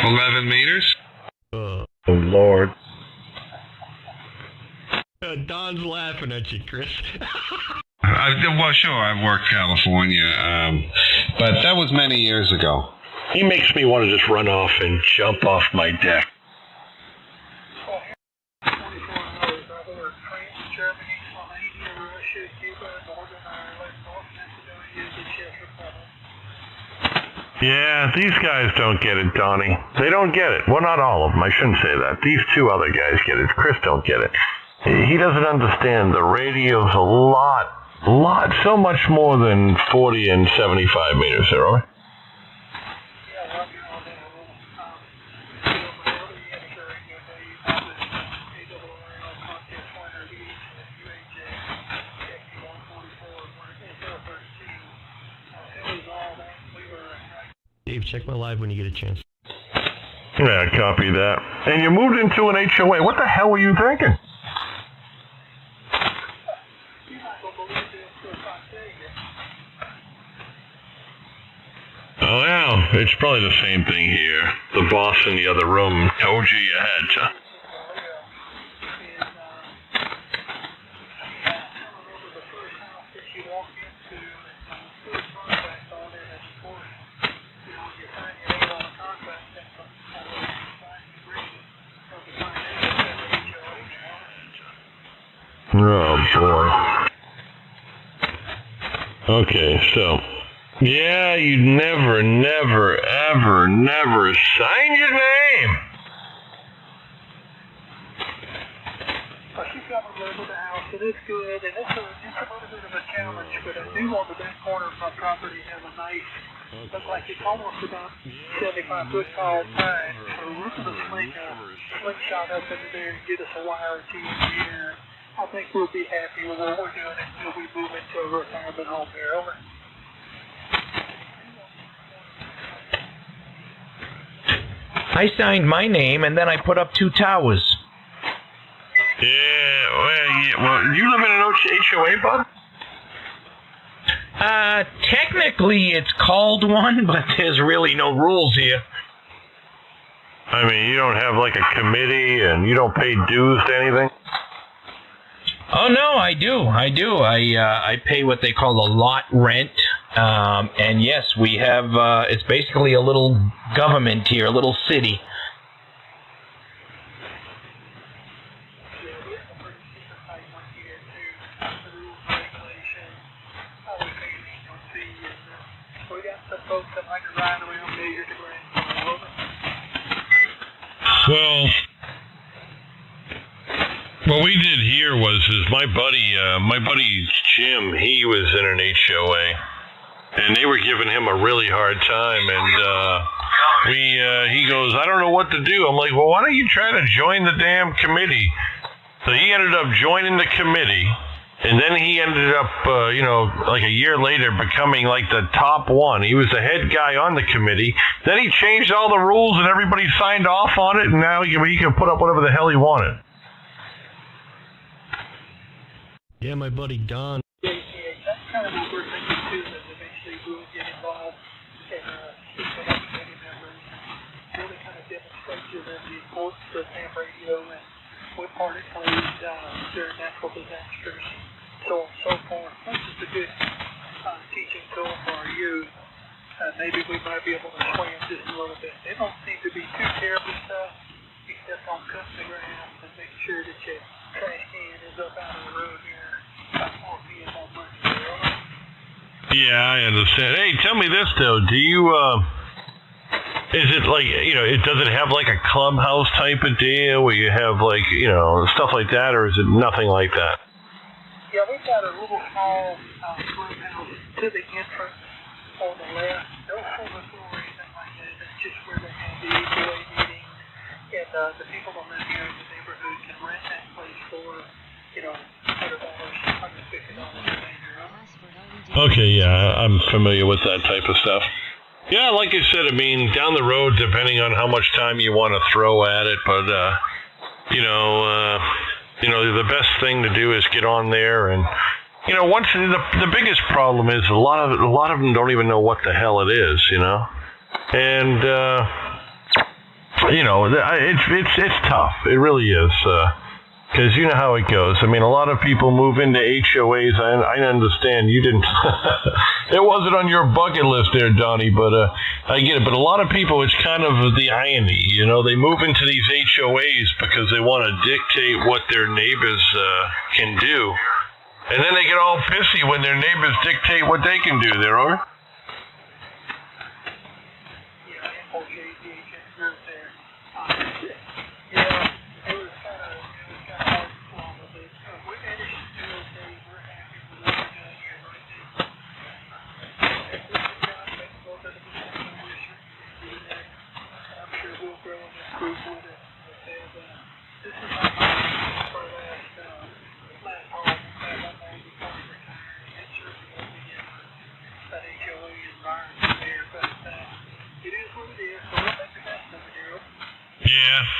11 meters? Oh, Lord. Don's laughing at you, Chris. Well, sure, I've worked California, but that was many years ago. He makes me want to just run off and jump off my deck. Yeah, these guys don't get it, Donnie. They don't get it. Well, not all of them. I shouldn't say that. These two other guys get it. Chris don't get it. He doesn't understand the radio's a lot, so much more than 40 and 75 meters there, all right? Dave, check my live when you get a chance. Yeah, copy that. And you moved into an HOA. What the hell were you thinking? Oh, yeah. It's probably the same thing here. The boss in the other room told you you had to. Oh, boy. Okay, so... Yeah, you never sign your name. I think I'm in love with the house. It is good, and it's a little bit of a challenge, but I do want the back corner of my property to have a nice, look like it's almost about 75-foot tall pine. So we're going to sling a slingshot up into there and get us a wire or two in the air. I think we'll be happy with what we're doing until we move into a retirement home there. Over. I signed my name, and then I put up 2 towers. Yeah, well, you live in an HOA, bud? Technically it's called one, but there's really no rules here. I mean, you don't have like a committee, and you don't pay dues to anything? Oh, no, I do. I pay what they call a lot rent. And yes, we have, it's basically a little government here, a little city. Well, what we did here was my buddy Jim, he was in an HOA, and they were giving him a really hard time, and he goes, I don't know what to do. I'm like, well, why don't you try to join the damn committee? So he ended up joining the committee, and then he ended up, like a year later becoming like the top one. He was the head guy on the committee. Then he changed all the rules, and everybody signed off on it, and now he can put up whatever the hell he wanted. Yeah, my buddy Don. Yeah, that's kind of what we're thinking too, that eventually we'll get involved and speak to the committee members and really kind of demonstrate to them the importance of ham radio and what part it plays during natural disasters, so on and so forth. This is a good teaching tool for our youth. Maybe we might be able to sway them just a little bit. They don't seem to be too terribly tough, except on cutting the grass and making sure that your trash can is up out of the road here. Yeah, I understand. Hey, tell me this though. Do you is it like, does it have like a clubhouse type of deal where you have like, stuff like that, or is it nothing like that? Yeah, we've got a little small clubhouse to the entrance on the left. No full floor or anything like that. That's just where they have the HOA meeting, and the people that live here in the neighborhood can rent that place for, $100, $150 a day. Okay, yeah, I'm familiar with that type of stuff. Yeah, like I said, I mean, down the road, depending on how much time you want to throw at it, but the best thing to do is get on there, and once the biggest problem is a lot of them don't even know what the hell it is, and it's tough. It really is. Because you know how it goes. I mean, a lot of people move into HOAs. I understand you didn't. It wasn't on your bucket list there, Donnie, but I get it. But a lot of people, it's kind of the irony. They move into these HOAs because they want to dictate what their neighbors can do. And then they get all pissy when their neighbors dictate what they can do there, or?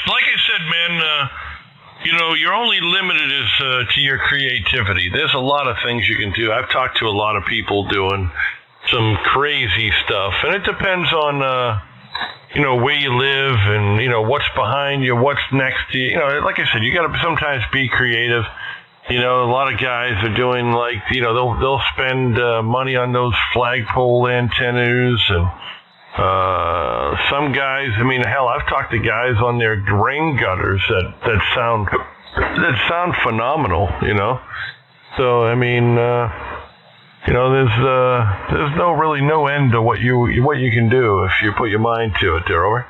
Like I said, man, you're only limited as to your creativity. There's a lot of things you can do. I've talked to a lot of people doing some crazy stuff, and it depends on, where you live and, what's behind you, what's next to you. Like I said, you got to sometimes be creative. A lot of guys are doing they'll spend money on those flagpole antennas and some guys, hell, I've talked to guys on their rain gutters that sound phenomenal, So, there's no end to what you can do if you put your mind to it, there, over.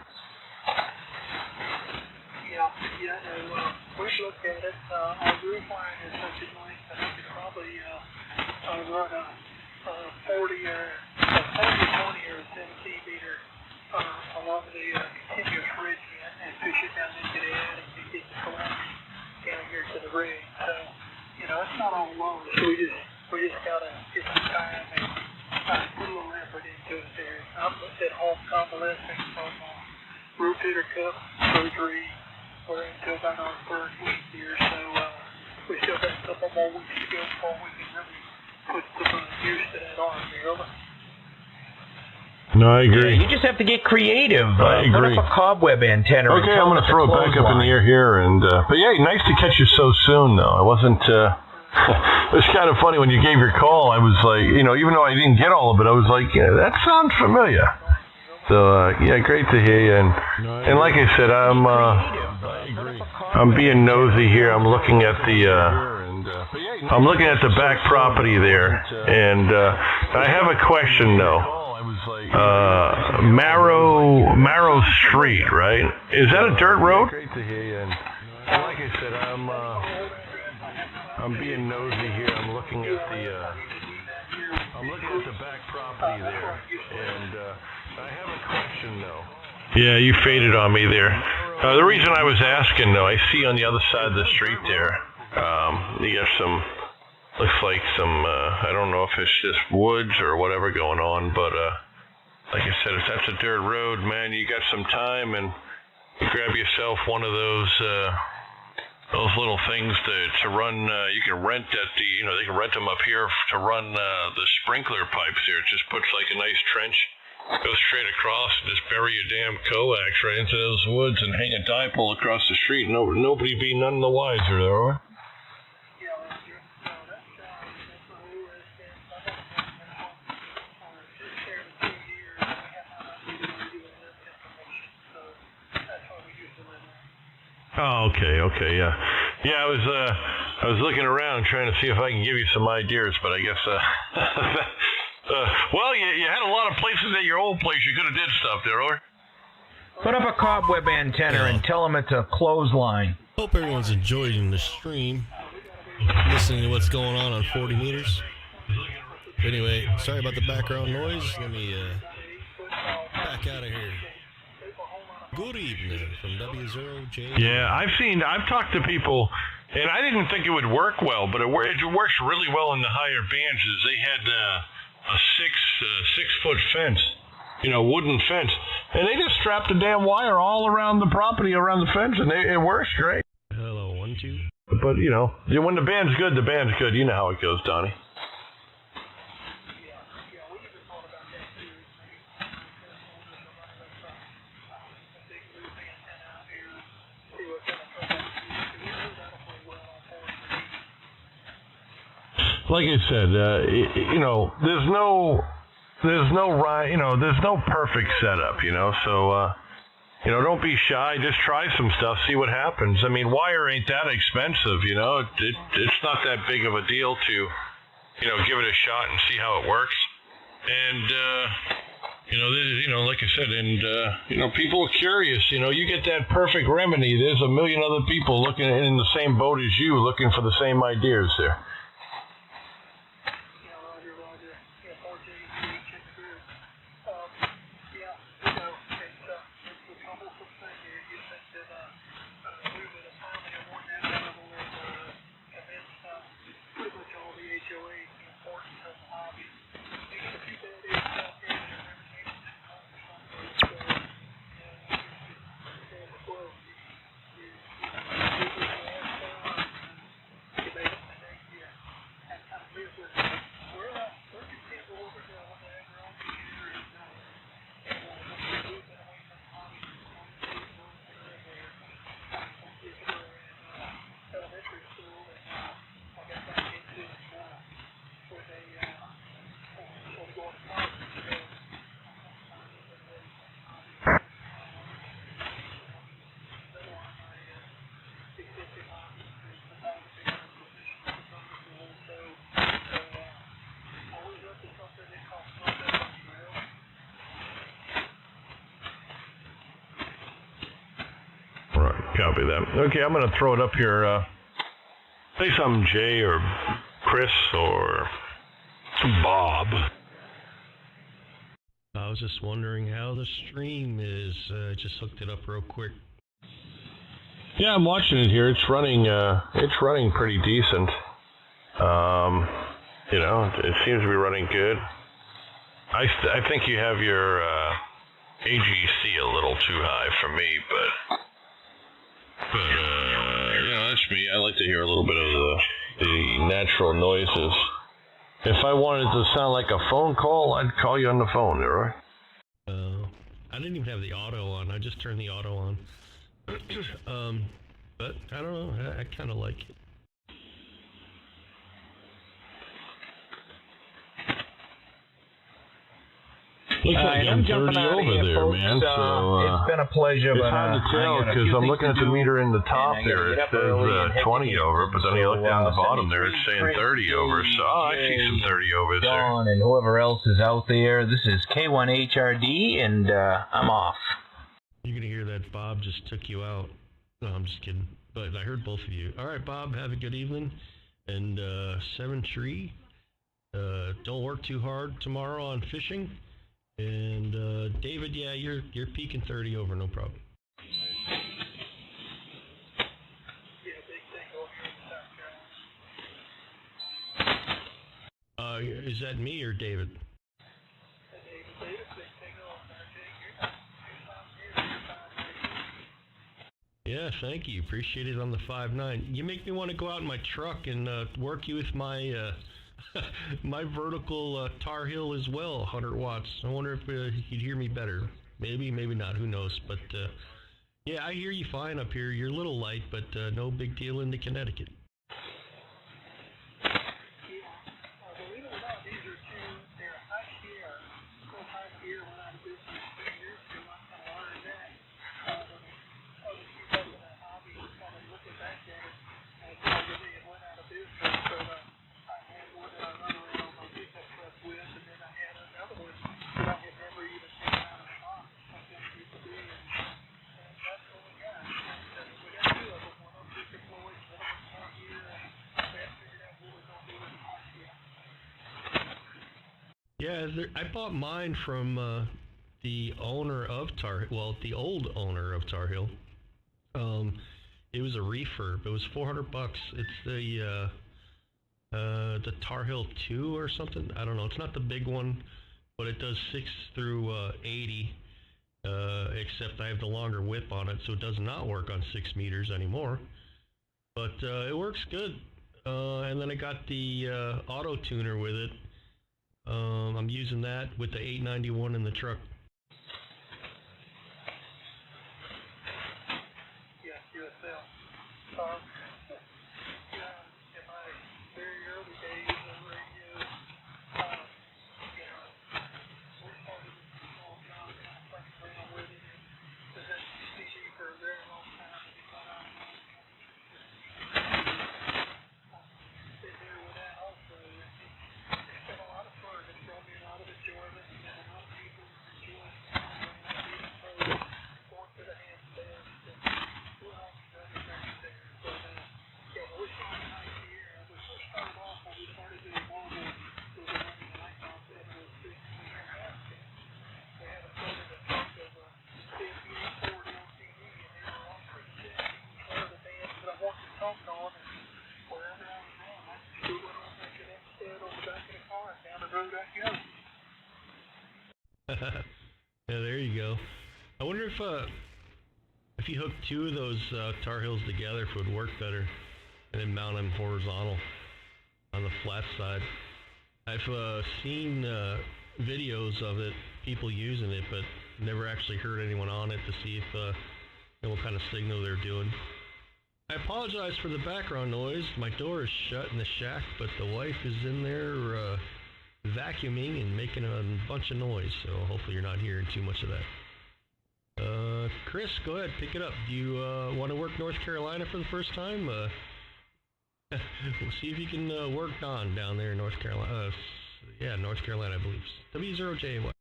We looked at it. Our roof line is such a length. I think it's probably run a 40 or 20 or 17 meter along the continuous ridge and push it down into the attic to get the collapse down here to the rig. So, it's not all alone. So we just gotta get some time and put a little effort into it there. I'm at home convalescing from rotator cuff surgery. We're into about our third week here, so we still got a couple more weeks to go before we can really put some use to that arm here. No, I agree. You just have to get creative. I agree. Put up a cobweb antenna. Okay, I'm going to throw it back up in the air here. But yeah, nice to catch you so soon, though. I wasn't... it was kind of funny when you gave your call. I was like, even though I didn't get all of it, I was like, yeah, that sounds familiar. So, great to hear you. And like I said, I'm being nosy here. I'm looking at the back property there. And I have a question, though. Marrow Street, right? Is that a dirt road? Great to hear you. And like I said, I'm being nosy here. I'm looking at the back property there, and I have a question though. Yeah, you faded on me there. The reason I was asking though, I see on the other side of the street there, you got looks like some, I don't know if it's just woods or whatever going on, but like I said, if that's a dirt road, man, you got some time and you grab yourself one of those little things to run. You can rent at they can rent them up here to run the sprinkler pipes here. It just puts like a nice trench, goes straight across, and just bury your damn coax right into those woods and hang a dipole across the street. Nobody be none the wiser there, or? Oh, okay, yeah. Yeah, I was looking around trying to see if I can give you some ideas, but I guess, well, you had a lot of places at your old place you could have did stuff there, or? Put up a cobweb antenna and tell them it's a clothesline. Hope everyone's enjoying the stream, listening to what's going on 40 meters. Anyway, sorry about the background noise. Let me back out of here. Good evening from W0J. Yeah, I've talked to people, and I didn't think it would work well, but it works really well in the higher bands. They had a 6-foot fence, wooden fence, and they just strapped a damn wire all around the property, around the fence, and it works great. Hello, 1, 2. But when the band's good, the band's good. You know how it goes, Donnie. like I said, you know, there's no right, you know, there's no perfect setup, you know. So, you know, don't be shy. Just try some stuff, see what happens. I mean, wire ain't that expensive, you know. It's not that big of a deal to, you know, give it a shot and see how it works. And you know, you know, like I said, and you know, people are curious. You know, you get that perfect remedy. There's a million other people looking in the same boat as you, looking for the same ideas there. Copy that. Okay, I'm going to throw it up here. Say something, Jay or Chris or Bob. I was just wondering how the stream is. Just hooked it up real quick. Yeah, I'm watching it here. It's running. It's running pretty decent. You know, it seems to be running good. I think you have your AGC a little too high for me, but you know, that's me. I like to hear a little bit of the natural noises. If I wanted to sound like a phone call, I'd call you on the phone, all right? I didn't even have the auto on. I just turned the auto on. But I don't know. I kind of like it. Looks like I'm 30 over there, folks. Man. So it's been a pleasure. It's hard to tell because I'm looking at the meter in the top there. It says 20 over, but then you look down the bottom there, it's saying 30 over. So I see some 30 overs there. Don and whoever else is out there. This is K1HRD, and I'm off. You're gonna hear that Bob just took you out. No, I'm just kidding. But I heard both of you. All right, Bob. Have a good evening. And 7-3. Don't work too hard tomorrow on fishing. And David, yeah, you're peaking 30 over, no problem. Yeah, big thing over here in South Carolina. Is that me or David? David, big thing over there. Yeah, thank you. Appreciate it on the 5.9. You make me want to go out in my truck and work you with my my vertical Tar Heel as well, 100 watts. I wonder if you'd hear me better. Maybe, maybe not. Who knows? But yeah, I hear you fine up here. You're a little light, but no big deal into Connecticut. Believe it or not, these are they're high gear. So high gear when I was 2 years ago, I kind of learned that. Other people in that hobby kind of looking back at it, and probably it went out of business. So I had one that I run around my pickup truck with, and then I had another one that I had never even seen out of the box. Something people do, and that's what we got. We got two of them. One of them deployed, one of them high gear, and I figured out what we're going to do with the high gear. Yeah, I bought mine from the owner of the old owner of Tar Heel. It was a refurb. It was $400. It's the Tar Heel 2 or something. I don't know. It's not the big one, but it does 6 through 80. Except I have the longer whip on it, so it does not work on 6 meters anymore. But it works good. And then I got the auto tuner with it. I'm using that with the 891 in the truck. Yeah, USL. In my very early days, Yeah, there you go. I wonder if you hook two of those Tar Heels together, if it would work better, and then mount them horizontal on the flat side. I've seen videos of it, people using it, but never actually heard anyone on it to see if what kind of signal they're doing. I apologize for the background noise. My door is shut in the shack, but the wife is in there vacuuming and making a bunch of noise, so hopefully you're not hearing too much of that. Chris, go ahead, pick it up. Do you want to work North Carolina for the first time? We'll see if you can work Don down there in North Carolina. Yeah, North Carolina, I believe. W0JY.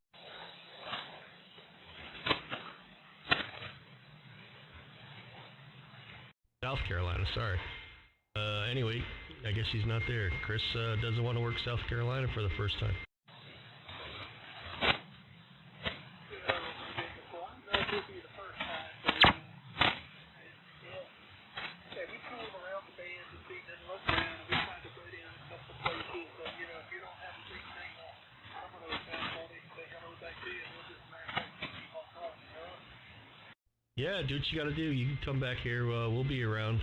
South Carolina, sorry. Anyway, I guess he's not there. Chris doesn't want to work South Carolina for the first time. Yeah, do what you gotta do. You can come back here. We'll be around.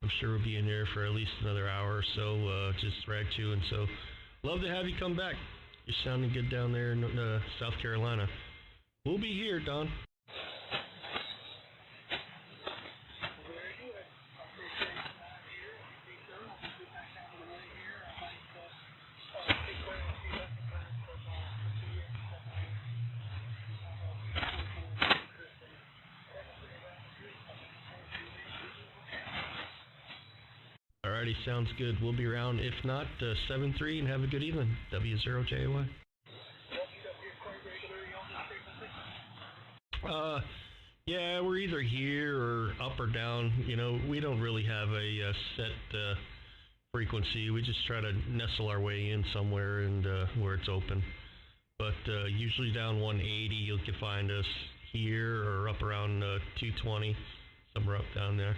I'm sure we'll be in there for at least another hour or so, just rag chewing. So, love to have you come back. You're sounding good down there in South Carolina. We'll be here, Don. Alrighty, sounds good. We'll be around. If not, 7-3 and have a good evening. W0JY. Yeah, we're either here or up or down. You know, we don't really have a set frequency. We just try to nestle our way in somewhere and where it's open. But usually down 180, you can find us here or up around 220, somewhere up down there.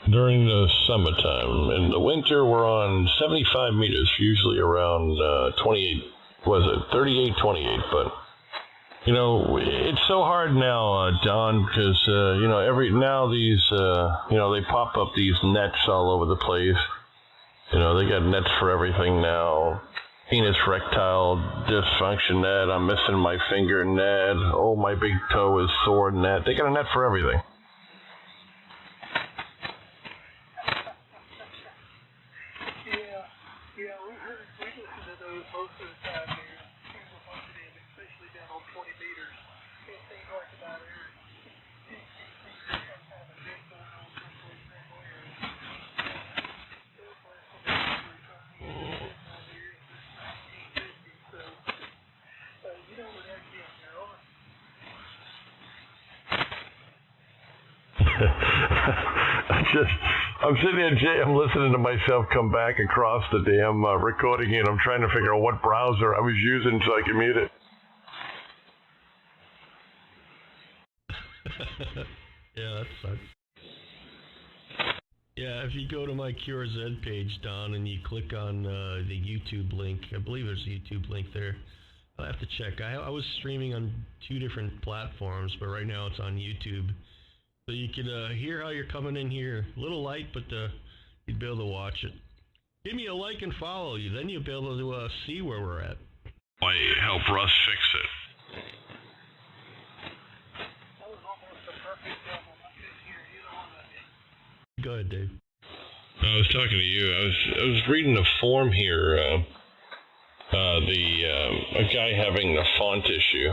During the summertime. In the winter, we're on 75 meters, usually around 38, 28. But, you know, it's so hard now, Don, because, now these, they pop up these nets all over the place. You know, they got nets for everything now. Penis erectile dysfunction net, I'm missing my finger net, oh, my big toe is sore net. They got a net for everything. I'm sitting there, Jay, I'm listening to myself come back across the damn recording and I'm trying to figure out what browser I was using so I could mute it. Yeah, that sucks. Yeah, if you go to my QRZ page, Don, and you click on the YouTube link, I believe there's a YouTube link there. I'll have to check. I was streaming on 2 different platforms, but right now it's on YouTube. So you can hear how you're coming in here. A little light, but you'd be able to watch it. Give me a like and follow you. Then you'll be able to see where we're at. I help Russ fix it. That was almost a perfect double. I couldn't hear either one of you. Go ahead, Dave. I was talking to you. I was reading a form here. A guy having a font issue,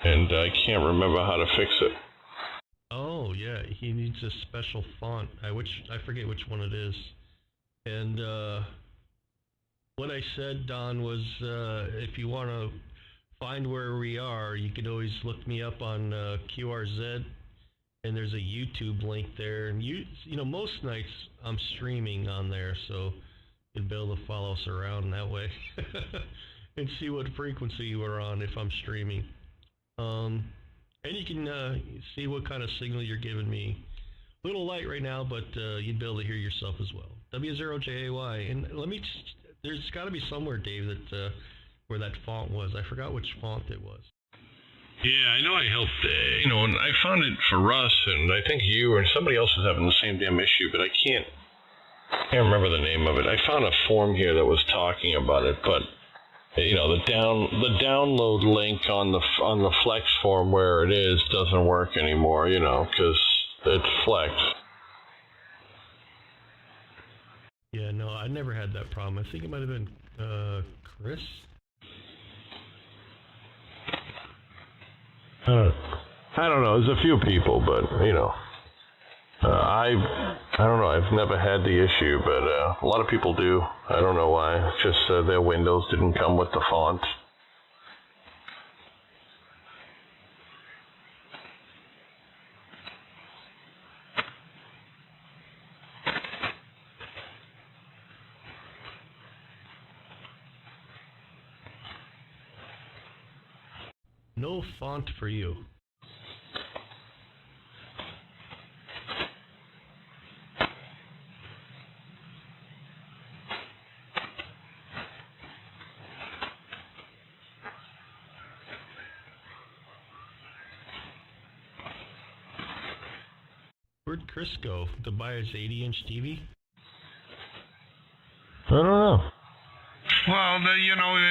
and I can't remember how to fix it. Oh yeah, he needs a special font. I forget which one it is. And what I said, Don, was if you want to find where we are, you can always look me up on QRZ, and there's a YouTube link there. And you know, most nights I'm streaming on there, so you'll be able to follow us around that way and see what frequency we're on if I'm streaming. And you can see what kind of signal you're giving me. A little light right now, but you'd be able to hear yourself as well. W0JAY. And there's got to be somewhere, Dave, that where that font was. I forgot which font it was. Yeah, I know I helped, and I found it for Russ, and I think you or somebody else was having the same damn issue, but I can't remember the name of it. I found a form here that was talking about it, but the download link on the Flex form where it is doesn't work anymore, because it's Flex. Yeah, no, I never had that problem. I think it might have been Chris. I don't know. There's a few people, but I don't know. I've never had the issue, but a lot of people do. I don't know why. It's just their Windows didn't come with the font. No font for you. Where'd Chris go to buy his 80-inch TV? I don't know. Well,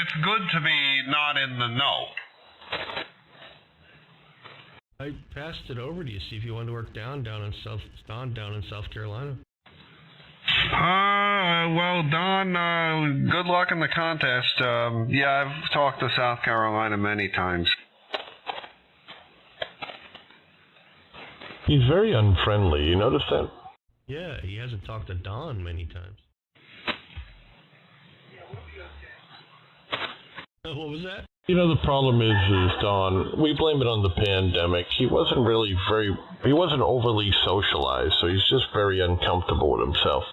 it's good to be not in the know. I passed it over to you, see if you wanted to work down in South Carolina. Well, Don, good luck in the contest. Yeah, I've talked to South Carolina many times. He's very unfriendly. You notice that? Yeah, he hasn't talked to Don many times. What was that? The problem is Don, we blame it on the pandemic. He wasn't overly socialized, so he's just very uncomfortable with himself.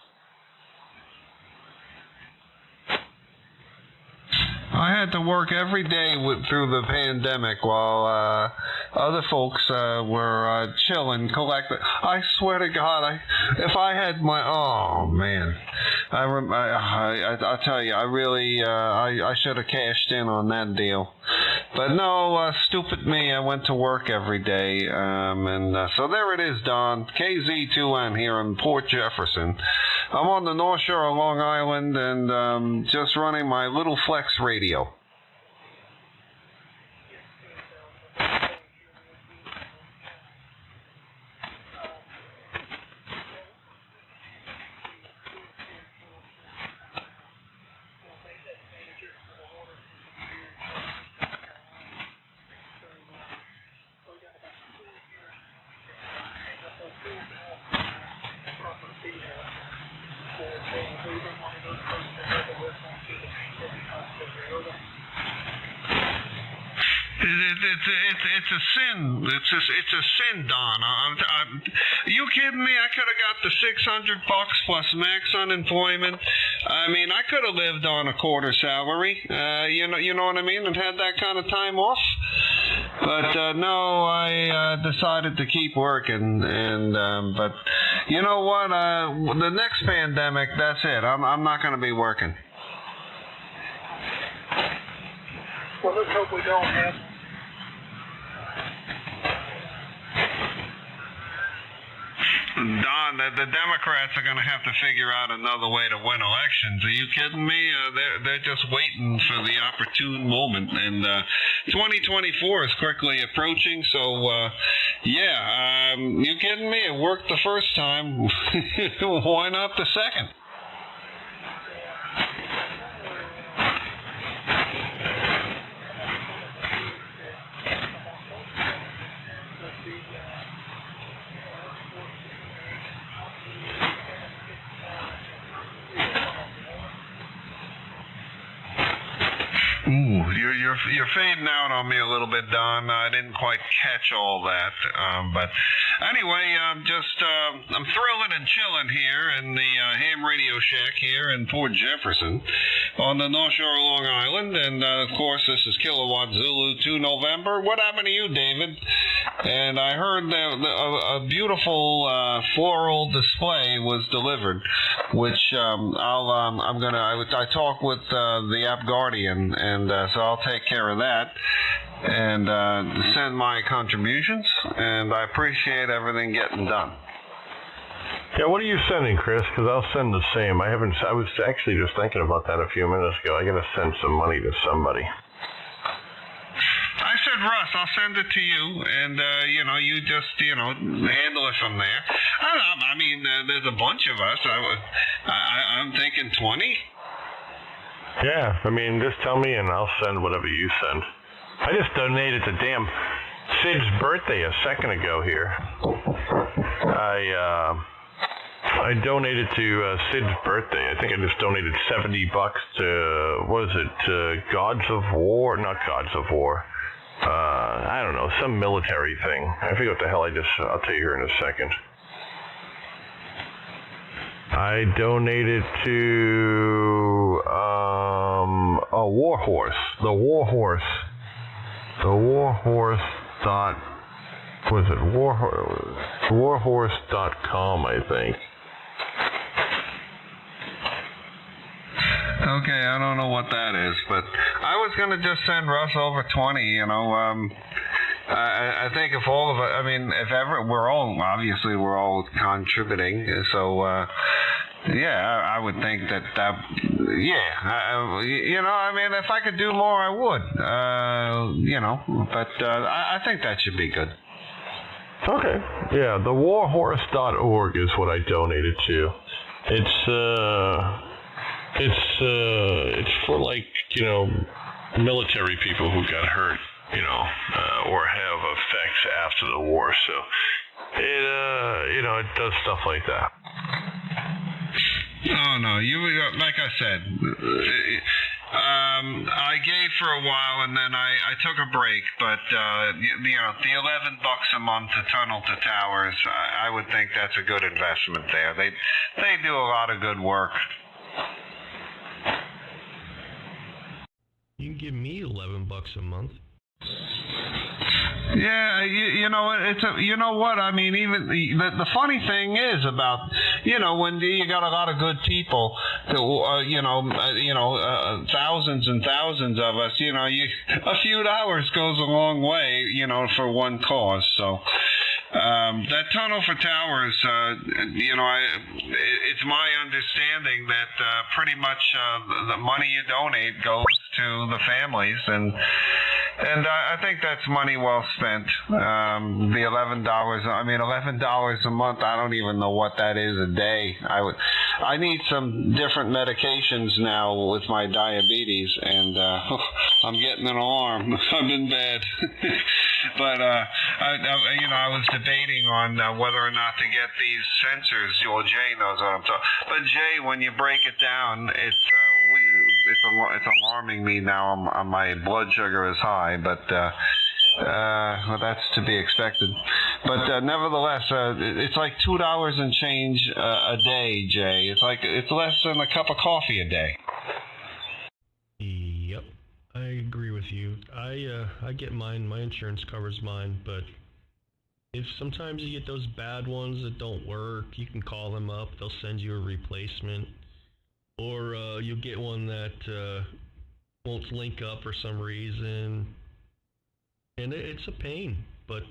I had to work every day through the pandemic while other folks were chilling, collecting. I swear to God, if I had my, oh man, I tell you, I really, I should have cashed in on that deal. But no, stupid me, I went to work every day, so there it is, Don, KZ2N here in Port Jefferson. I'm on the North Shore of Long Island and just running my little Flex radio. It's a sin. It's a sin, Don. Are you kidding me? I could have got the $600 plus max unemployment. I mean, I could have lived on a quarter salary. You know what I mean, and had that kind of time off. But no, I decided to keep working. But you know what? The next pandemic, that's it. I'm not going to be working. Well, let's hope we don't have. Don, the Democrats are going to have to figure out another way to win elections. Are you kidding me? They're just waiting for the opportune moment. And 2024 is quickly approaching. So, you kidding me? It worked the first time. Why not the second? Ooh, you're fading out on me a little bit, Don. I didn't quite catch all that, but anyway, I'm thrilling and chilling here in the Ham Radio Shack here in Port Jefferson on the North Shore of Long Island, and of course this is Kilowatt Zulu 2 November. What happened to you, David? And I heard that a beautiful floral display was delivered, which I talked with the App Guardian, and so I'll take care of that and send my contributions, and I appreciate everything getting done. Yeah, what are you sending, Chris? Because I'll send the same. I was actually just thinking about that a few minutes ago. I got to send some money to somebody. I said, Russ, I'll send it to you, and you just handle it from there. I mean, there's a bunch of us. I'm thinking 20. Yeah, I mean, just tell me, and I'll send whatever you send. I just donated to damn Sid's birthday a second ago here. I donated to Sid's birthday. I think I just donated $70 to, what is it, Gods of War? Not Gods of War. I don't know, some military thing. I forget what the hell I'll tell you here in a second. I donated to a Warhorse. The Warhorse. The Warhorse was it Warhorse.com, I think. Okay, I don't know what that is, but I was going to just send Russ over 20, I think if all of it, I mean, if ever, we're all contributing, so, I would think that, I mean, if I could do more, I would, but I think that should be good. Okay, yeah, the warhorse.org is what I donated to. It's for, like, military people who got hurt, or have effects after the war, so it does stuff like that. Oh, no, like I said, I gave for a while, and then I took a break, but, the $11 a month to Tunnel to Towers, I would think that's a good investment there. They do a lot of good work. You can give me $11 a month. Yeah, you know what? I mean, even the funny thing is about, when you got a lot of good people, thousands and thousands of us, a few dollars goes a long way, for one cause. So, that Tunnel for Towers, it's my understanding that pretty much the money you donate goes to the families, and I think that's money well spent. The $11, I mean, $11 a month, I don't even know what that is a day. I need some different medications now with my diabetes, and I'm getting an alarm. I'm in bed. But, I was debating on whether or not to get these sensors. Well, Jay knows what I'm talking. But Jay, when you break it down, it's alarming me now. My blood sugar is high, but well, that's to be expected. But nevertheless, it's like $2 and change a day, Jay. It's less than a cup of coffee a day. Yep, I agree with you. I get mine. My insurance covers mine, but if sometimes you get those bad ones that don't work, you can call them up. They'll send you a replacement. Or you'll get one that won't link up for some reason. And it's a pain. But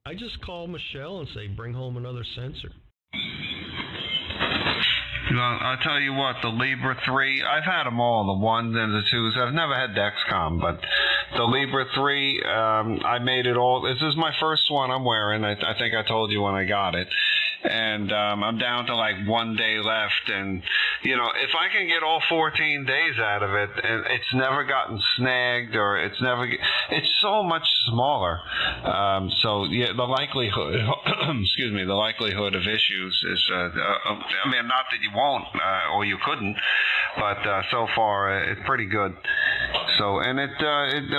I just call Michelle and say, bring home another sensor. Well, I'll tell you what, the Libra 3, I've had them all, the 1s and the 2s. I've never had Dexcom, but the Libra 3, I made it all. This is my first one I'm wearing. I think I told you when I got it. And I'm down to like 1 day left. And, if I can get all 14 days out of it, and it's never gotten snagged or it's so much smaller. So, yeah, the likelihood, the likelihood of issues is, I mean, not that you won't or you couldn't, but so far it's pretty good. So, and it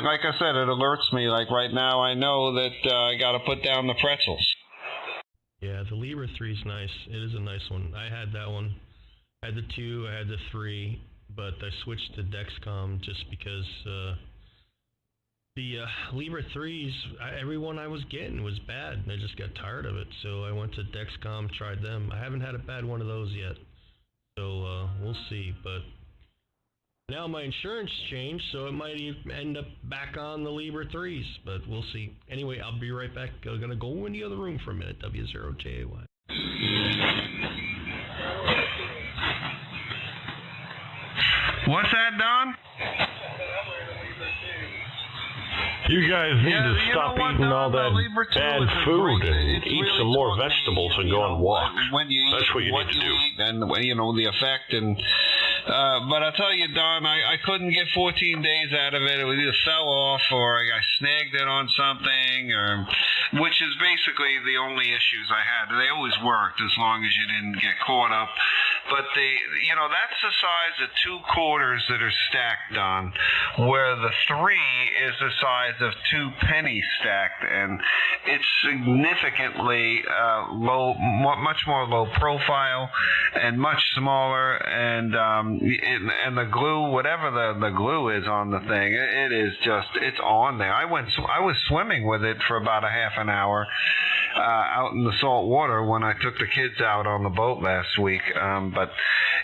like I said, it alerts me. Like right now, I know that I got to put down the pretzels. Yeah, the Libra 3 is nice. It is a nice one. I had that one. I had the 2, I had the 3, but I switched to Dexcom just because The Libra 3s, everyone I was getting was bad, and I just got tired of it. So I went to Dexcom, tried them. I haven't had a bad one of those yet. So we'll see. But now my insurance changed, so it might end up back on the Libra 3s. But we'll see. Anyway, I'll be right back. I'm going to go in the other room for a minute. W0JAY. What's that, Don? You guys need to stop eating all that bad food and eat some more vegetables and go and walk. That's what you need to do. And the effect. And but I tell you, Don, I couldn't get 14 days out of it. It either fell off or I snagged it on something, or which is basically the only issues I had. They always worked as long as you didn't get caught up. But that's the size of 2 quarters that are stacked, Don, where the 3 is the size of 2 pennies stacked, and it's significantly much more low profile and much smaller, and the glue, whatever the glue is on the thing, it's on there. I was swimming with it for about a half an hour out in the salt water when I took the kids out on the boat last week. But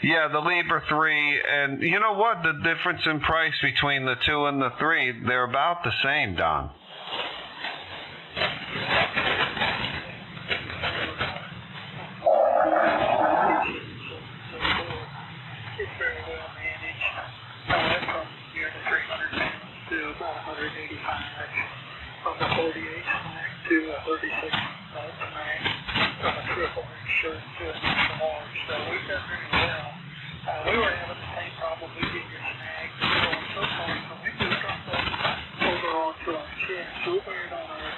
yeah, the Libra 3, and you know what? The difference in price between the 2 and the 3, they're about the same, Don. It's very well managed. From here to 300 pounds to about 185, from the 48 max to a 36 max, from a triple insurance to a large. So we've done very well. We were having the same problem we did your snags and so on and so forth. So we just dropped that over onto our chest. So we wear it on our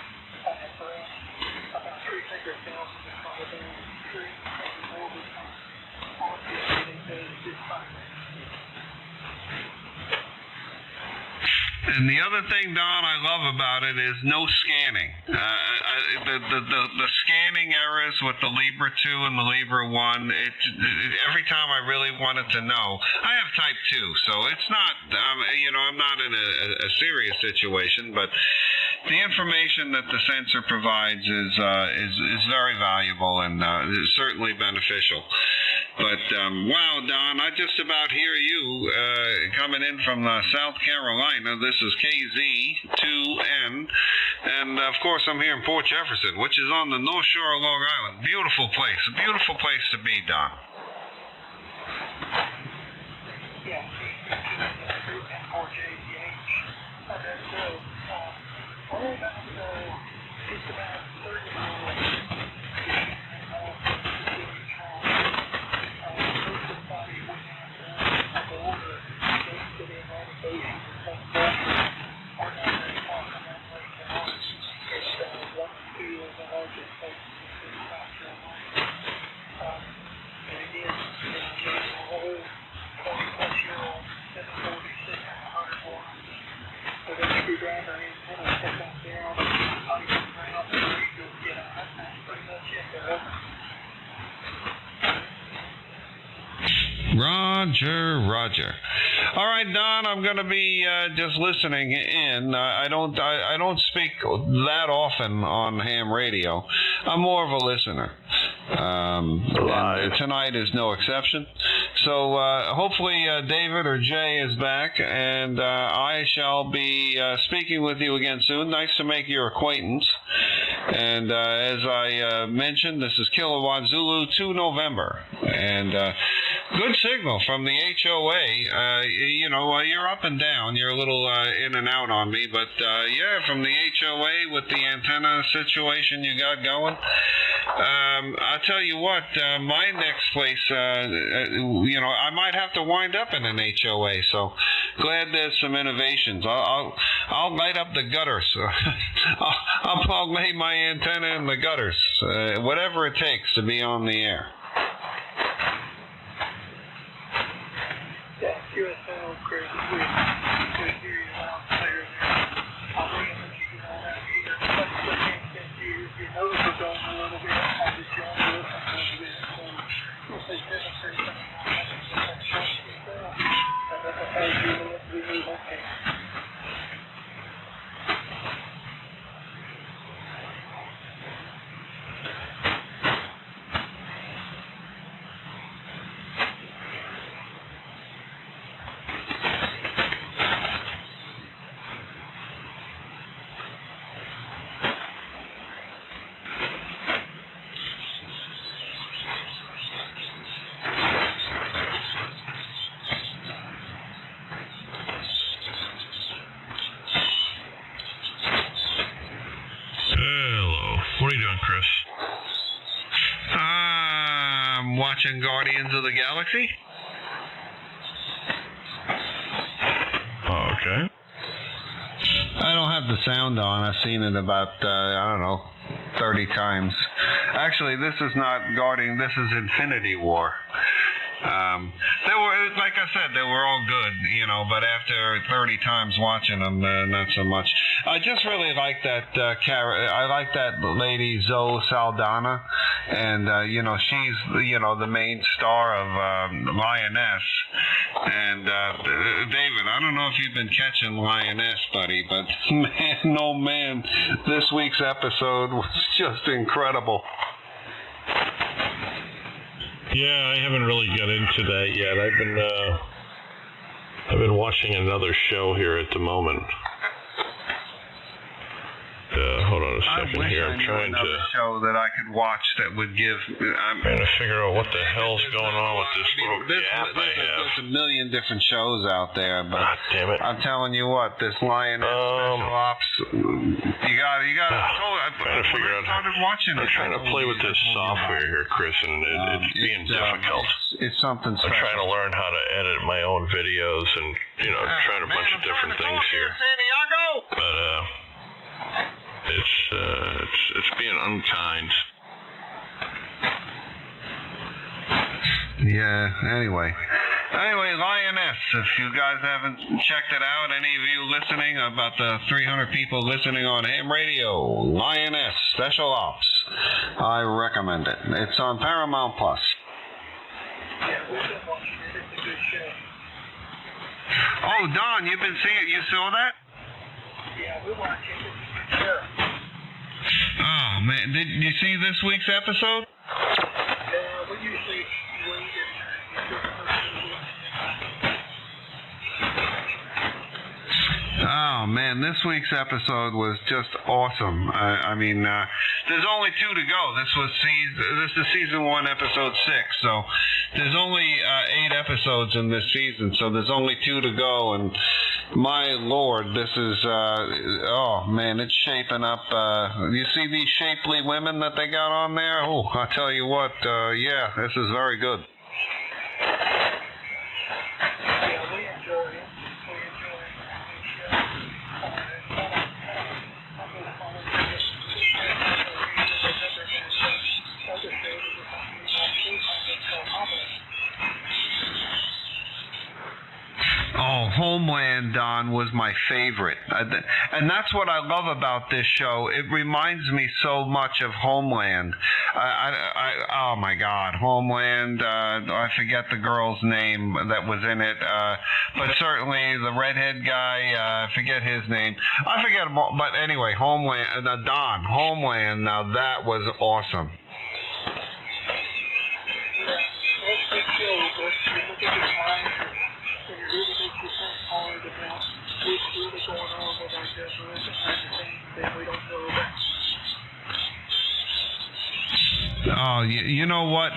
breast, about 3 finger films in the front of the tree, and over on the everything does just fine. And the other thing, Don, I love about it is no scanning. The scanning errors with the Libra 2 and the Libra 1, every time I really wanted to know. I have type 2, so it's not, I'm not in a serious situation, but the information that the sensor provides is very valuable and is certainly beneficial. But, wow, Don, I just about hear you coming in from South Carolina. This is KZ2N. And, of course, I'm here in Port Jefferson, which is on the North Shore of Long Island. Beautiful place. A beautiful place to be, Don. Yeah, and Port JCH. We're about, just about 30 miles. Roger. All right, Don, I'm going to be just listening in. I don't speak that often on ham radio. I'm more of a listener. Tonight is no exception. So hopefully David or Jay is back, and I shall be speaking with you again soon. Nice to make your acquaintance. And as I mentioned, this is Kilowatt Zulu 2 November. And good signal from the HOA. You're up and down. You're a little in and out on me. But, from the HOA with the antenna situation you got going. I'll tell you what, my next place, I might have to wind up in an HOA. So glad there's some innovations. I'll light up the gutters. I'll lay my antenna in the gutters. Whatever it takes to be on the air. Yeah, QSL, Chris, we hear you loud and clear there. I'll bring it with you on out here. But the thing that your nose is going a little bit, I just want to listen a little bit. So if they demonstrate something like that, that's trust yourself. And that's how you will be okay. watching Guardians of the Galaxy. Okay. I don't have the sound on. I've seen it about, 30 times. Actually, this is not Guardian. This is Infinity War. They were, like I said, they were all good, but after 30 times watching them, not so much. I just really like that I like that lady Zoe Saldana, and she's the main star of Lioness. And David, I don't know if you've been catching Lioness, buddy, but man, oh man, this week's episode was just incredible. Yeah, I haven't really got into that yet. I've been watching another show here at the moment. Hold on a second here. I'm trying to show that I could watch that would give. I'm trying to figure out what the hell's going on with this little gap I have. There's a million different shows out there, but damn it! I'm telling you what, this Lioness Special Ops, you got. I'm trying to figure out. I'm trying to play with this software here, Chris, and it's being difficult. It's something special. I'm trying to learn how to edit my own videos and trying a bunch of different things here. But it's being unkind. Yeah, anyway, Lioness, if you guys haven't checked it out, any of you listening, about the 300 people listening on ham radio, Lioness Special Ops, I recommend it. It's on Paramount Plus. Yeah, we've been watching it. It's a good show. Oh, Don, you've been seeing it. You saw that? Yeah, we're watching it. It's a good show. Oh, man. Did you see this week's episode? We usually wait and Oh, man, this week's episode was just awesome. There's only 2 to go. This is season 1, episode 6. So there's only 8 episodes in this season. So there's only 2 to go. And my Lord, this is, it's shaping up. You see these shapely women that they got on there? Oh, I'll tell you what, this is very good. yeah, we enjoy it. Oh, Homeland, Don, was my favorite. And that's what I love about this show. It reminds me so much of Homeland. Oh, my God. Homeland, I forget the girl's name that was in it. But certainly the redhead guy, I forget his name. I forget him all. But anyway, Homeland, Don, Homeland, now that was awesome. Oh, you know what?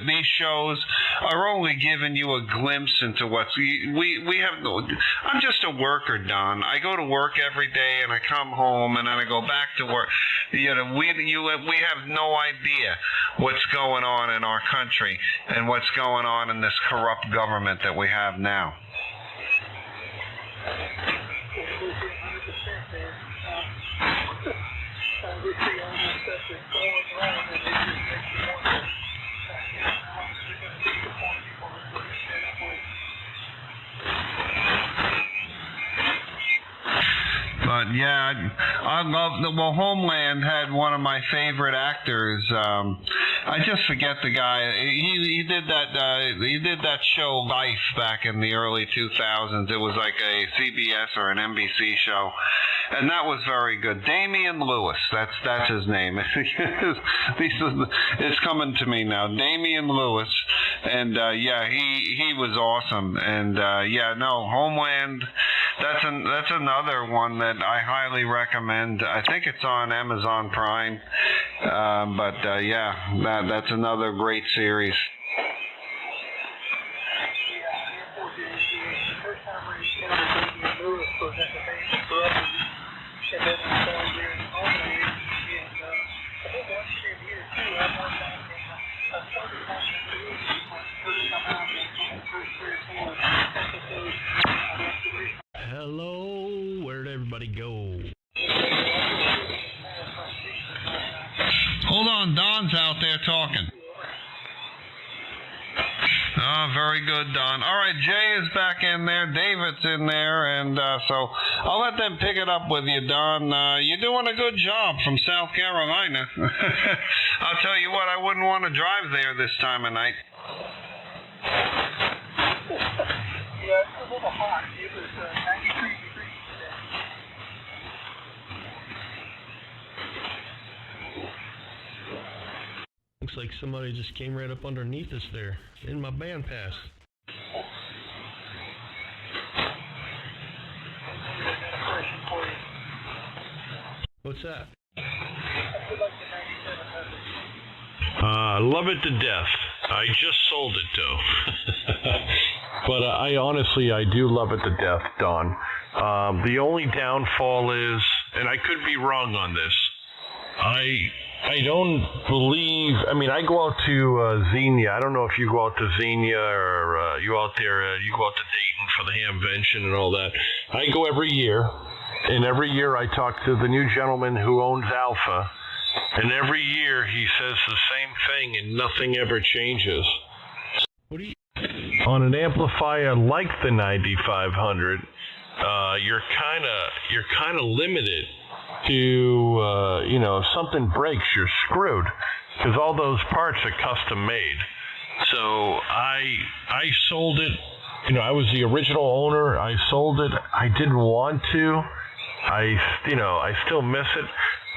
These shows are only giving you a glimpse into what's we have. I'm just a worker, Don. I go to work every day and I come home and then I go back to work. We have no idea what's going on in our country and what's going on in this corrupt government that we have now. We see all this stuff that's going on, and it just makes you wonder, how much they're going to disappoint people at this point. But yeah, I love Homeland had one of my favorite actors. I just forget the guy. He did that show Life back in the early 2000s. It was like a CBS or an NBC show, and that was very good. Damian Lewis, that's his name. It's coming to me now. Damian Lewis, and he was awesome. And Homeland. That's another one that I highly recommend. I think it's on Amazon Prime. That's another great series. First time we encountered Damian Lewis was at the band Brothers, and then I started doing Homeland, and I think watched him here too. Hello, where'd everybody go? Hold on, Don's out there talking. Oh, very good, Don. All right, Jay is back in there. David's in there, and so I'll let them pick it up with you, Don. You're doing a good job from South Carolina. I'll tell you what, I wouldn't want to drive there this time of night. Yeah, it's a little hot. It was 93 degrees today. Looks like somebody just came right up underneath us there, in my band pass. What's that? Love it to death. I just sold it, though. But I honestly do love it to death, Don. The only downfall is, and I could be wrong on this, I don't believe, I mean, I go out to Xenia. I don't know if you go out to Xenia or you out there, you go out to Dayton for the Hamvention and all that. I go every year, and every year I talk to the new gentleman who owns Alpha, and every year he says the same thing and nothing ever changes. What do you... On an amplifier like the 9500, you're kind of limited to, if something breaks, you're screwed, because all those parts are custom made. So I sold it. I was the original owner. I sold it. I didn't want to. I still miss it.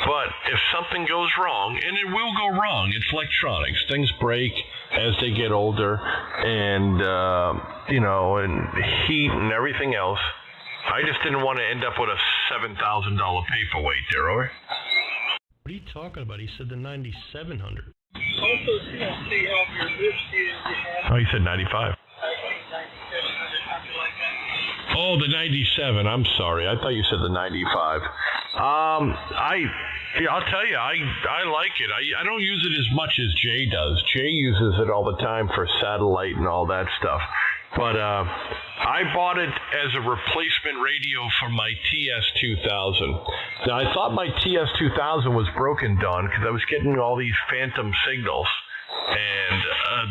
But if something goes wrong, and it will go wrong, it's electronics. Things break as they get older, and and heat and everything else. I just didn't want to end up with a $7,000 paperweight there, over. What are you talking about? He said the 9700. Also, see how your lift is. You have Oh, you said 95. 9700, something like that. Oh, the 97. I'm sorry. I thought you said the 95. I'll tell you, I like it. I don't use it as much as Jay does. Jay uses it all the time for satellite and all that stuff. But I bought it as a replacement radio for my TS-2000. Now, I thought my TS-2000 was broken, Don, because I was getting all these phantom signals. And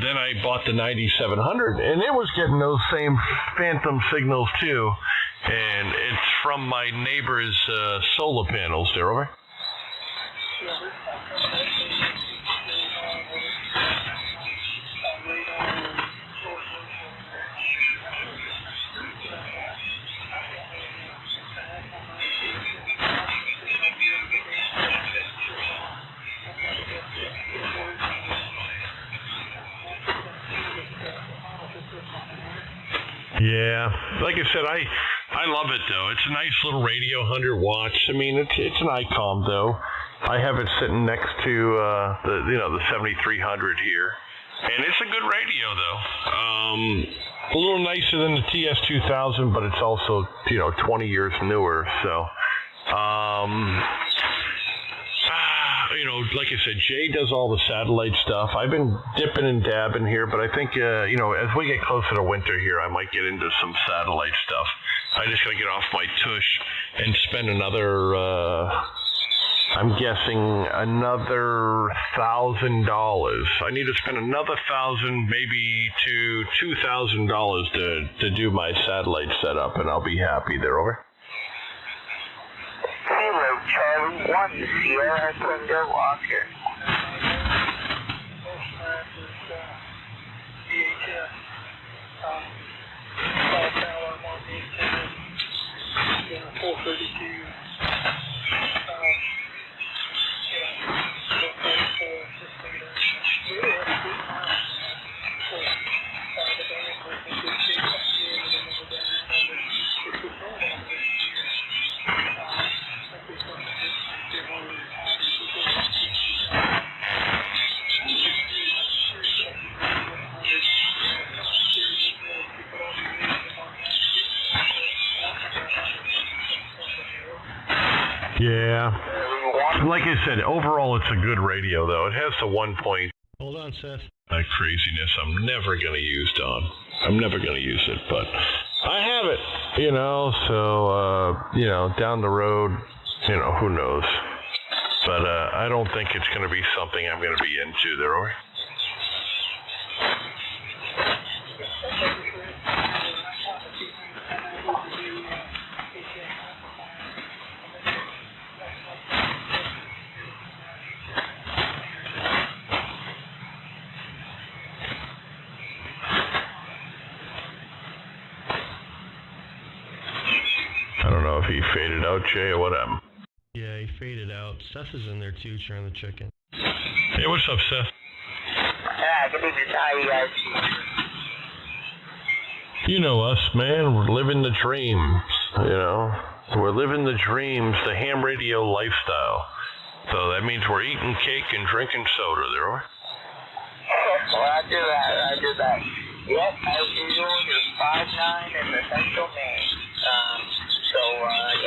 then I bought the 9700, and it was getting those same phantom signals, too. And it's from my neighbor's solar panels there, over. Yeah, like I said, I love it, though. It's a nice little radio, 100 watts. I mean, it's an ICOM, though. I have it sitting next to the 7300 here, and it's a good radio, though. A little nicer than the TS-2000, but it's also 20 years newer. So, like I said, Jay does all the satellite stuff. I've been dipping and dabbing here, but I think, as we get closer to winter here, I might get into some satellite stuff. I just got to get off my tush and spend another, I'm guessing, another $1,000. I need to spend another $1,000, maybe to $2,000 to do my satellite setup, and I'll be happy there, over. Kilo Charlie 1 Sierra Thunder Walker. VHS, 432. Yeah. Like I said, overall it's a good radio, though. It has the 1 point. Hold on, Seth. That craziness I'm never going to use, Don. I'm never going to use it, but I have it, so, down the road, who knows. But I don't think it's going to be something I'm going to be into there, or? I don't know if he faded out, Jay, or what happened. Yeah, he faded out. Seth is in there too, trying to check in. Hey, what's up, Seth? Good evening. How are you guys? You know us, man. We're living the dreams, We're living the dreams, the ham radio lifestyle. So that means we're eating cake and drinking soda, there are. Well, I do that. Yep, as usual, you're 5'9" in the central Maine.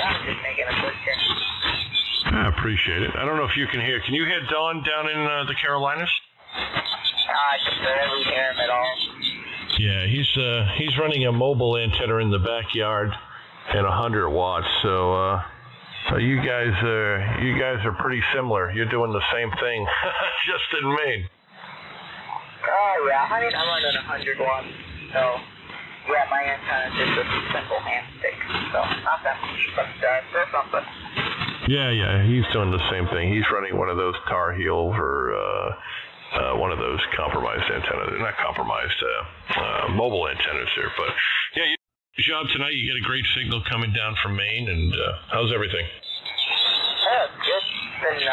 I'm just making a quick check. I appreciate it. I don't know if you can hear. Can you hear Don down in the Carolinas? I can barely hear him at all. Yeah, he's running a mobile antenna in the backyard and 100 watts. So you guys are pretty similar. You're doing the same thing, just in Maine. Oh yeah, I'm running 100 watts. So yeah, my antenna is just a simple hand stick. So not that much, but there's something. Yeah, he's doing the same thing. He's running one of those Tar Heel or one of those compromised antennas. They're not compromised, mobile antennas here. But yeah, your job tonight, you get a great signal coming down from Maine. And how's everything? Yeah, good. It's been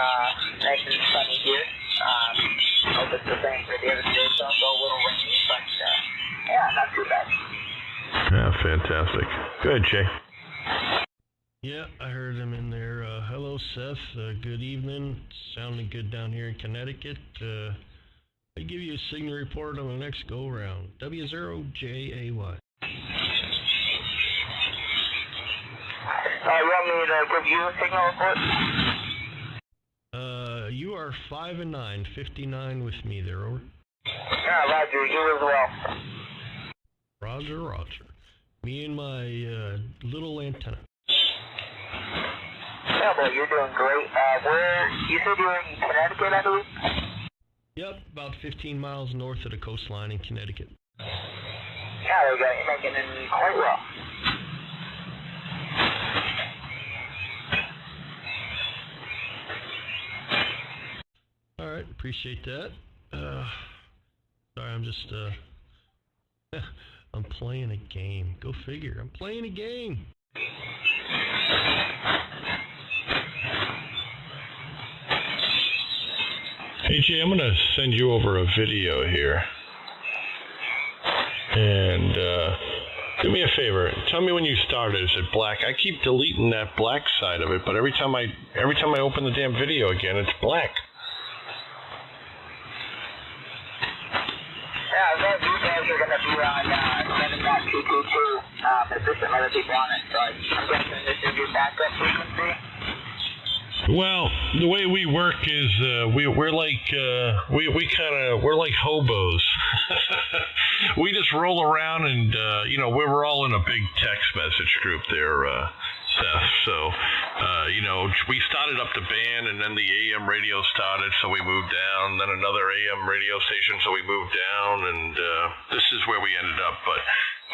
nice and sunny here. Hope it's the same for the other days. So a little rainy, but yeah, not too bad. Yeah, fantastic. Good, Jay. Yeah, I heard him in there. Hello, Seth. Good evening. Sounding good down here in Connecticut. I give you a signal report on the next go-round. W0JAY. You want me to give you a signal report? You are 5 and 9, 59 with me there, over. Yeah, Roger, you as well. Roger. Me and my little antenna. Yeah, well, you're doing great. You said you're in Connecticut, I believe? Yep, about 15 miles north of the coastline in Connecticut. Yeah, there you go. You're making it quite well. All right, appreciate that. Sorry, I'm just, I'm playing a game. Go figure. I'm playing a game. Hey, Jay, I'm going to send you over a video here. And do me a favor. Tell me when you started. Is it black? I keep deleting that black side of it, but every time I open the damn video again, it's black. Yeah, those details are going to be on 7.222. There's some other people on it, so I'm guessing this is your backup frequency. Well, the way we work is we're like we're like hobos. We just roll around and we're all in a big text message group there, Seth. So we started up the band, and then the AM radio started, so we moved down. Then another AM radio station, so we moved down, and this is where we ended up. But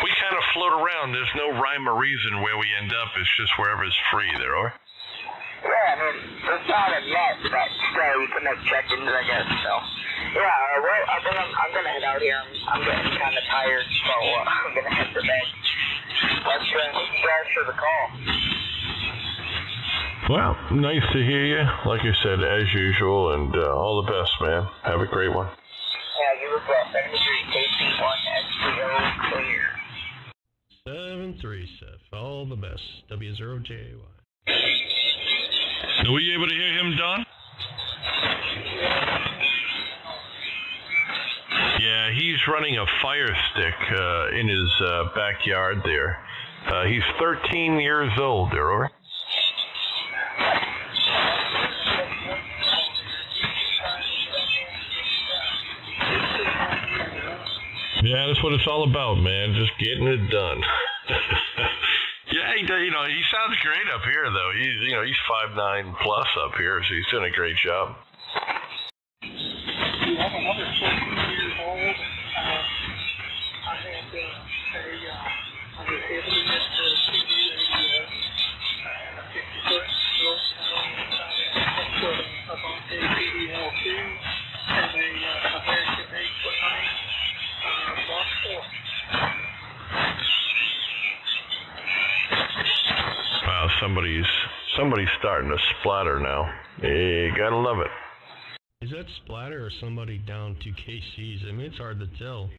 we kind of float around. There's no rhyme or reason where we end up. It's just wherever's free there, or. Yeah, it's not a net, but still you can make check-ins, I guess, so. Yeah, well, I think I'm going to head out here. I'm getting kind of tired, so I'm going to head to bed. But thank you guys for the call. Well, nice to hear you. Like I said, as usual, and all the best, man. Have a great one. Yeah, you as well. 73 KC1 SPO clear. 7-3, Seth. All the best. W0JAY. Were you able to hear him, Don? Yeah, he's running a Fire Stick in his backyard there. He's 13 years old there, over. Yeah, that's what it's all about, man. Just getting it done. You know, he sounds great up here, though. He's 5'9" plus up here, so he's doing a great job. We have another 14 years old. I had I was heavily into TV radio, and a 50-foot road tower inside a Avante PDL2 and a American 8-foot height Box 4. Wow, somebody's starting to splatter now. You gotta love it. Is that Splatter or somebody down 2 KCs? I mean, it's hard to tell.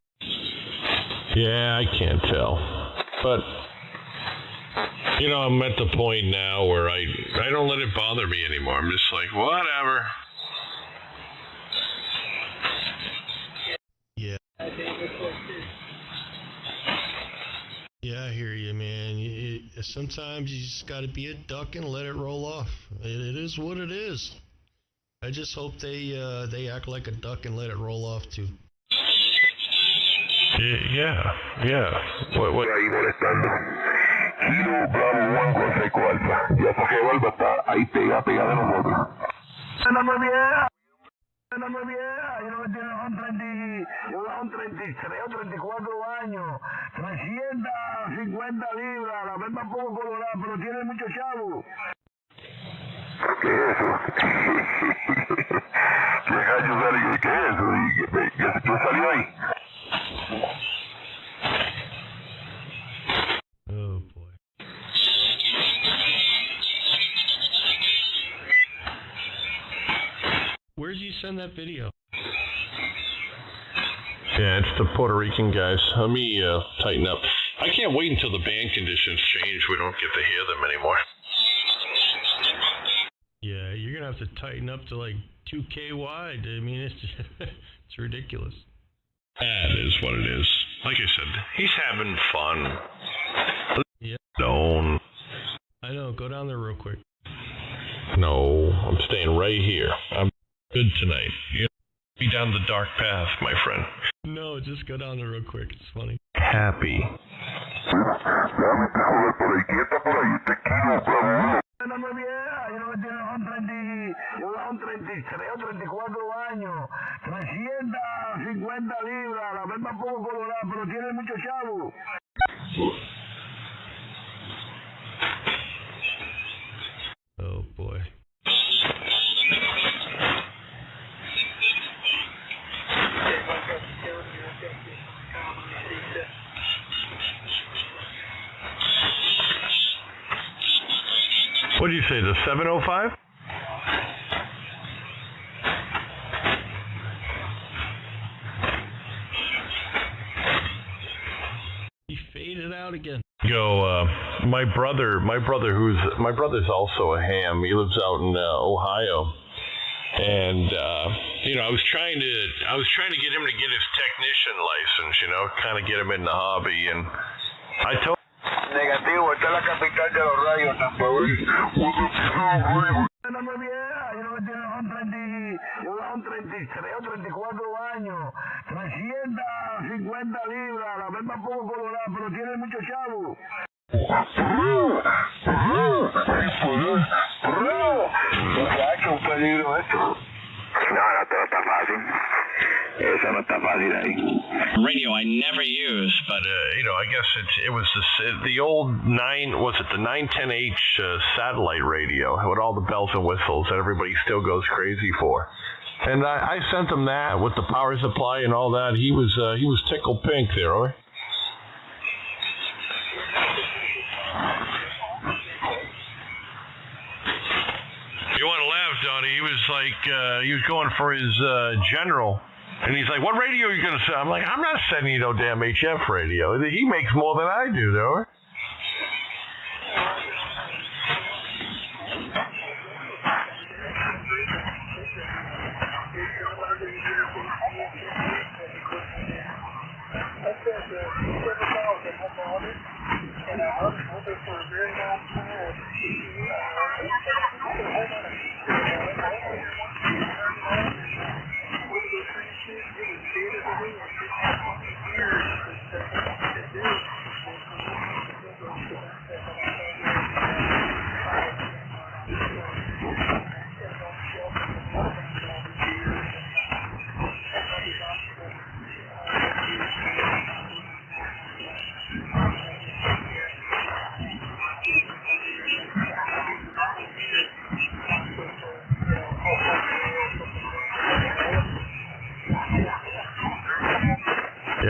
Yeah, I can't tell. But, you know, I'm at the point now where I don't let it bother me anymore. I'm just like, whatever. Yeah. Yeah, I hear you, man. Sometimes you just got to be a duck and let it roll off. It is what it is. I just hope they act like a duck and let it roll off too. Yeah. What? Ahí molestando. Kilo Bravo 1 con Seco Alfa. Ya Saqueo Alfa está ahí pegada de nosotros. No me vieja. Yo no me tiene un 33 o 34 años. 350 libras. La verdad poco colorada, pero tiene mucho chavo. ¿Qué es eso? ¿Qué es eso? ¿Qué salió ahí? Oh boy. Where did you send that video? Yeah, it's the Puerto Rican guys. Let me tighten up. I can't wait until the band conditions change. We don't get to hear them anymore. Yeah, you're gonna have to tighten up to like 2K wide. I mean, it's it's ridiculous. That is what it is. Like I said, he's having fun. Yeah. Don't. I know. Go down there real quick. No, I'm staying right here. I'm good tonight. You be down the dark path, my friend. No, just go down there real quick. It's funny. Happy. No me vieja, yo no me tiene un 33 o 34 años, 350 libras, la verdad poco colorada, pero tiene mucho chavo. Oh boy. What did you say, the 705? He faded out again. My brother's also a ham. He lives out in Ohio. And I was trying to get him to get his technician license, kind of get him in the hobby, and I told Negativo, esta es la capital de los rayos, Tampa Bay. No me vieja, yo no me tiene un 33 o 34 años, 350 libras, la verdad poco colorada, pero tiene mucho chavo. Muchacho, un peligro esto. No, todo está fácil. Eso no está fácil ahí. radio I never use, but I guess it was the old the 910H satellite radio with all the bells and whistles that everybody still goes crazy for. And I sent him that with the power supply and all that. He was tickled pink there, right? You want to laugh, Donnie? He was like, he was going for his general. And he's like, what radio are you going to send? I'm like, I'm not sending you no damn HF radio. He makes more than I do, though.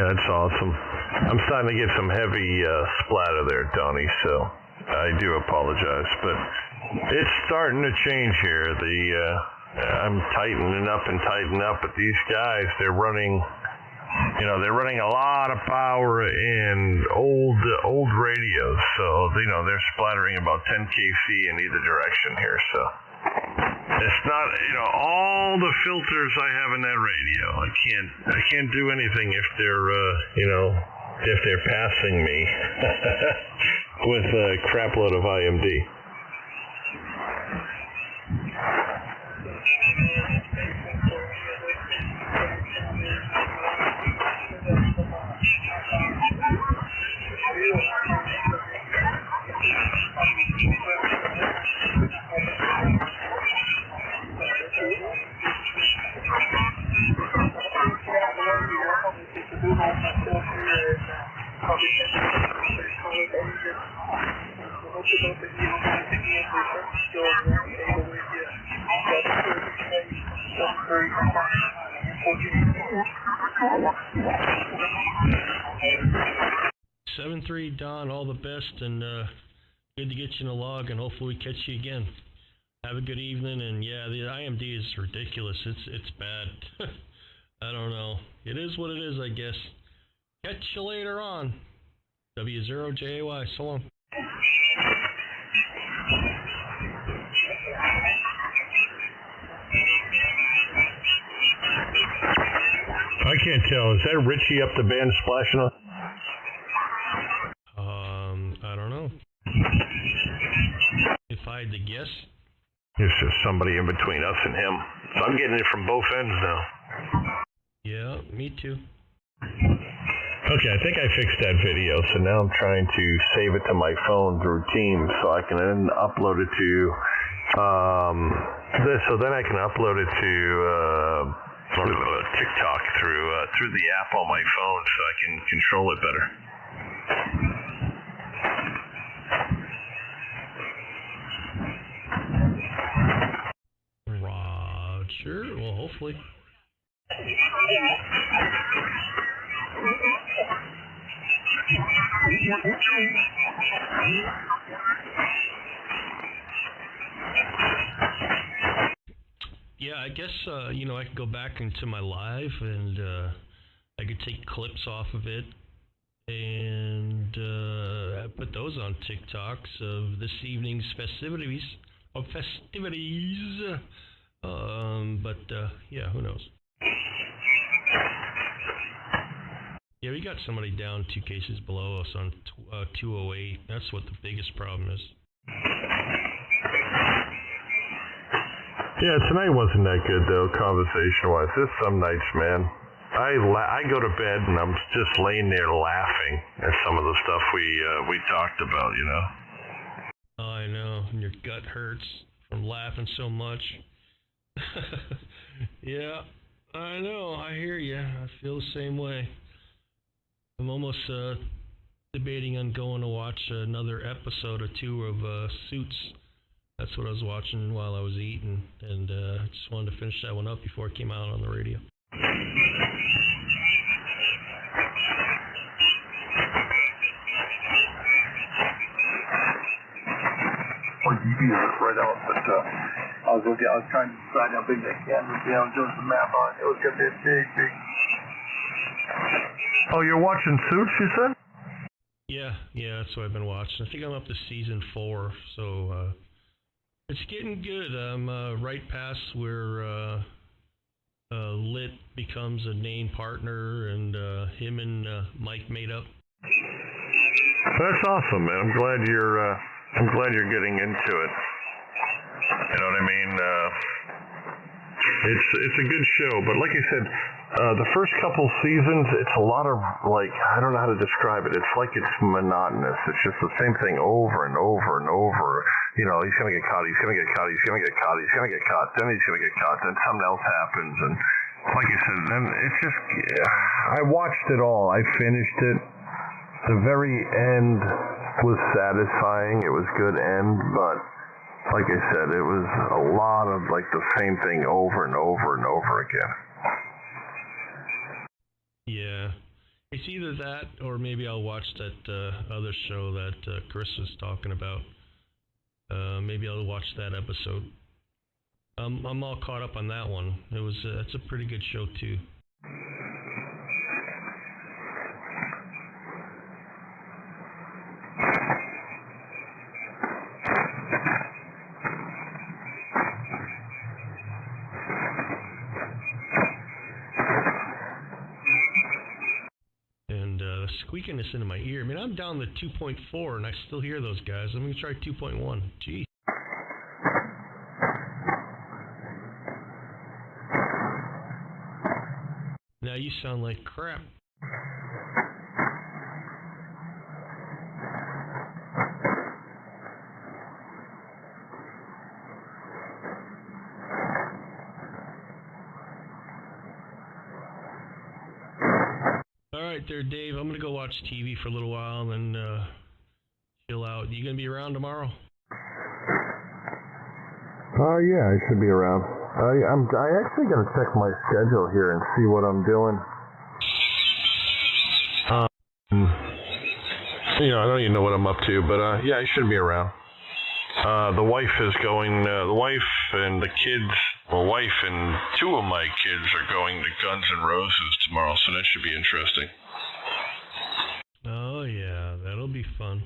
Yeah, that's awesome. I'm starting to get some heavy splatter there, Tony, so I do apologize. But it's starting to change here. I'm tightening up, but these guys, they're running a lot of power in old radios. So, they're splattering about 10 kc in either direction here, so. It's not, all the filters I have in that radio. I can't do anything if they're passing me with a crap load of IMD. Don, all the best, and good to get you in a log, and hopefully we catch you again. Have a good evening, and yeah, the IMD is ridiculous. It's bad. I don't know. It is what it is, I guess. Catch you later on. W0JAY, so long. I can't tell. Is that Richie up the band splashing on? I don't know. If I had to guess. There's just somebody in between us and him. So I'm getting it from both ends now. Yeah, me too. Okay, I think I fixed that video, so now I'm trying to save it to my phone through Teams so I can then upload it to so then I can upload it to TikTok through the app on my phone so I can control it better. Roger. Well, hopefully. Yeah, I guess I could go back into my live and I could take clips off of it and put those on TikToks of this evening's festivities. But yeah, who knows? Yeah, we got somebody down 2 cases below us on 208. That's what the biggest problem is. Yeah, tonight wasn't that good though, conversation-wise. There's some nights, man. I go to bed and I'm just laying there laughing at some of the stuff we talked about, Oh, I know, and your gut hurts from laughing so much. Yeah, I know. I hear you. I feel the same way. I'm almost debating on going to watch another episode or 2 of Suits. That's what I was watching while I was eating, and I just wanted to finish that one up before it came out on the radio. Right out, but I was trying to decide how big that can was. I was doing some math on it. It was gonna be big. Oh, you're watching Suits, you said? Yeah, that's what I've been watching. I think I'm up to season 4, so it's getting good. I'm right past where Lit becomes a named partner, and him and Mike made up. That's awesome, man. I'm glad you're getting into it. You know what I mean? It's a good show, but like I said, the first couple seasons, it's a lot of, like, I don't know how to describe it. It's like it's monotonous. It's just the same thing over and over and over. He's going to get caught, he's going to get caught, he's going to get caught, he's going to get caught, then he's going to get caught, then something else happens. And like I said, then it's just, I watched it all. I finished it. The very end was satisfying. It was good end, but like I said, it was a lot of like the same thing over and over and over again. Yeah, It's either that or maybe I'll watch that other show that Chris was talking about. Maybe I'll watch that episode. I'm all caught up on that one. It's a pretty good show too. Squeakiness into my ear. I mean, I'm down to 2.4 and I still hear those guys. I'm going to try 2.1. Gee. Now you sound like crap. Alright there, Dave. I'm going to go watch TV for a little while and then chill out. You going to be around tomorrow? Yeah, I should be around. I actually got to check my schedule here and see what I'm doing. I don't even know what I'm up to, but yeah, I should be around. The wife is going, the wife and the kids, well, wife and two of my kids are going to Guns N' Roses tomorrow, so that should be interesting. Oh, yeah, that'll be fun.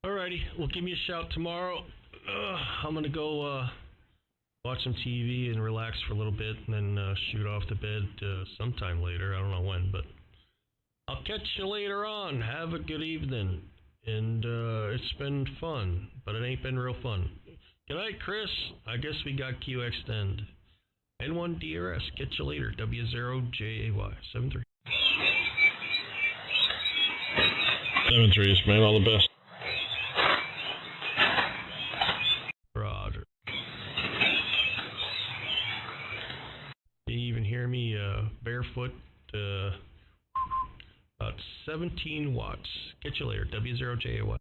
Alrighty, well, give me a shout tomorrow. I'm going to go watch some TV and relax for a little bit and then shoot off to bed sometime later. I don't know when, but I'll catch you later on. Have a good evening. And it's been fun, but it ain't been real fun. Good night, Chris. I guess we got QXtend. N1DRS. Get you later. W0JAY 73. 73s, man. All the best. Roger. You even hear me barefoot? About 17 watts. Get you later. W0JAY.